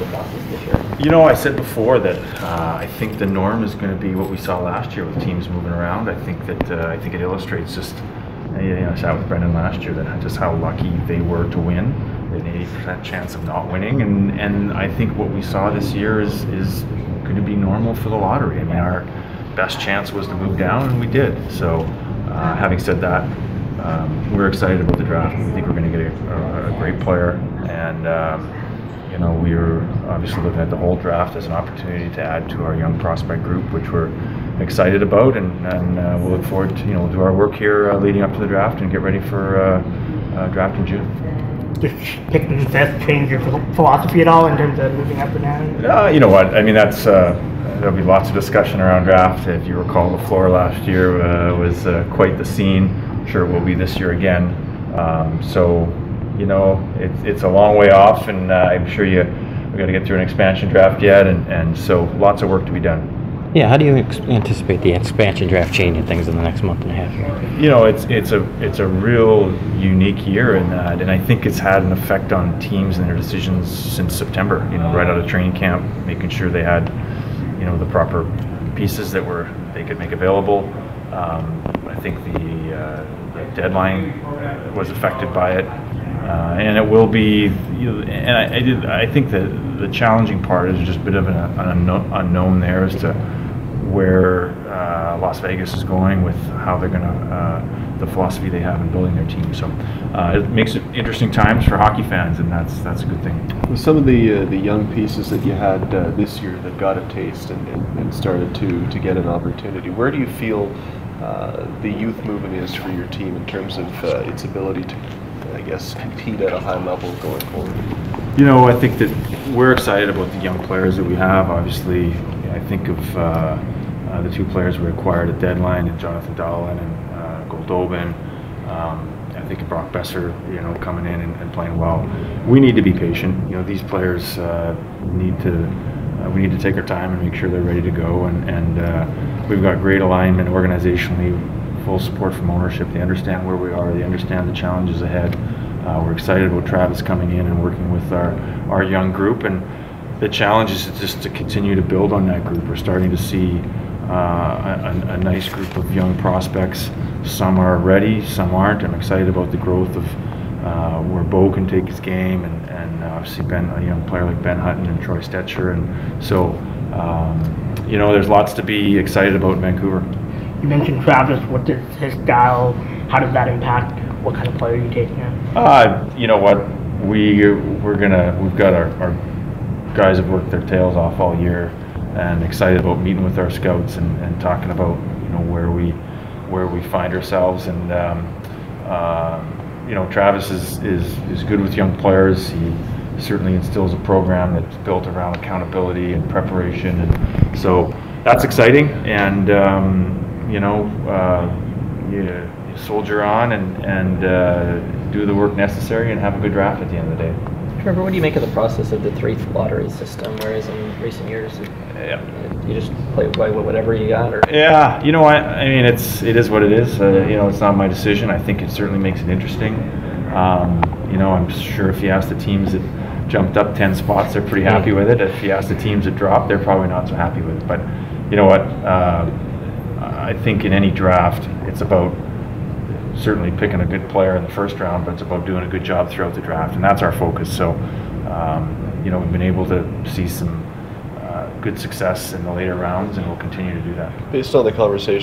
the process this year? You know, I said before that I think the norm is going to be what we saw last year with teams moving around. I think that I think it illustrates just. I sat with Brendan last year that just how lucky they were to win. They had an 80% chance of not winning, and I think what we saw this year is going to be normal for the lottery. I mean, our best chance was to move down, and we did. So, having said that, we're excited about the draft. We think we're going to get a great player, and you know, we're obviously looking at the whole draft as an opportunity to add to our young prospect group, which we're excited about, and we'll look forward to, we'll do our work here leading up to the draft and get ready for draft in June. Does picking Seth change your philosophy at all in terms of moving up or down? You know what? I mean, that's there'll be lots of discussion around draft. If you recall, the floor last year was quite the scene. I'm sure it will be this year again. So, you know, it's a long way off, and I'm sure we got to get through an expansion draft yet, and so lots of work to be done. Yeah, how do you anticipate the expansion draft changing things in the next month and a half? You know, it's a real unique year in that, and I think it's had an effect on teams and their decisions since September. You know, right out of training camp, making sure they had, the proper pieces that they could make available. I think the deadline was affected by it, and it will be. And I think that the challenging part is just a bit of an unknown there as to where Las Vegas is going with how they're going to, the philosophy they have in building their team. So it makes it interesting times for hockey fans, and that's a good thing. With some of the young pieces that you had this year that got a taste and started to get an opportunity, where do you feel the youth movement is for your team in terms of its ability to, I guess, compete at a high level going forward? You know, I think that we're excited about the young players that we have. Obviously, I think of the two players we acquired at deadline, and Jonathan Dahlen and Goldobin. I think of Brock Besser, coming in and playing well. We need to be patient. These players we need to take our time and make sure they're ready to go. And we've got great alignment organizationally, full support from ownership. They understand where we are. They understand the challenges ahead. We're excited about Travis coming in and working with our young group, and the challenge is just to continue to build on that group. We're starting to see a nice group of young prospects. Some are ready, some aren't. I'm excited about the growth of where Bo can take his game, and obviously a young player like Ben Hutton and Troy Stetcher, and so there's lots to be excited about in Vancouver. You mentioned Travis. What is his style? How does that impact what kind of player you're taking in? You know what? We've got our guys have worked their tails off all year, and excited about meeting with our scouts and talking about where we find ourselves. And Travis is good with young players. He certainly instills a program that's built around accountability and preparation, and so that's exciting. And you soldier on and do the work necessary and have a good draft at the end of the day. Trevor, what do you make of the process of the 3rd lottery system, whereas in recent years you just play by whatever you got? Or? Yeah, I mean, it is what it is. It's not my decision. I think it certainly makes it interesting. I'm sure if you ask the teams that jumped up 10 spots, they're pretty happy with it. If you ask the teams that dropped, they're probably not so happy with it. But you know what? I think in any draft, it's about certainly picking a good player in the first round, but it's about doing a good job throughout the draft, and that's our focus. So, we've been able to see some good success in the later rounds, and we'll continue to do that. Based on the conversation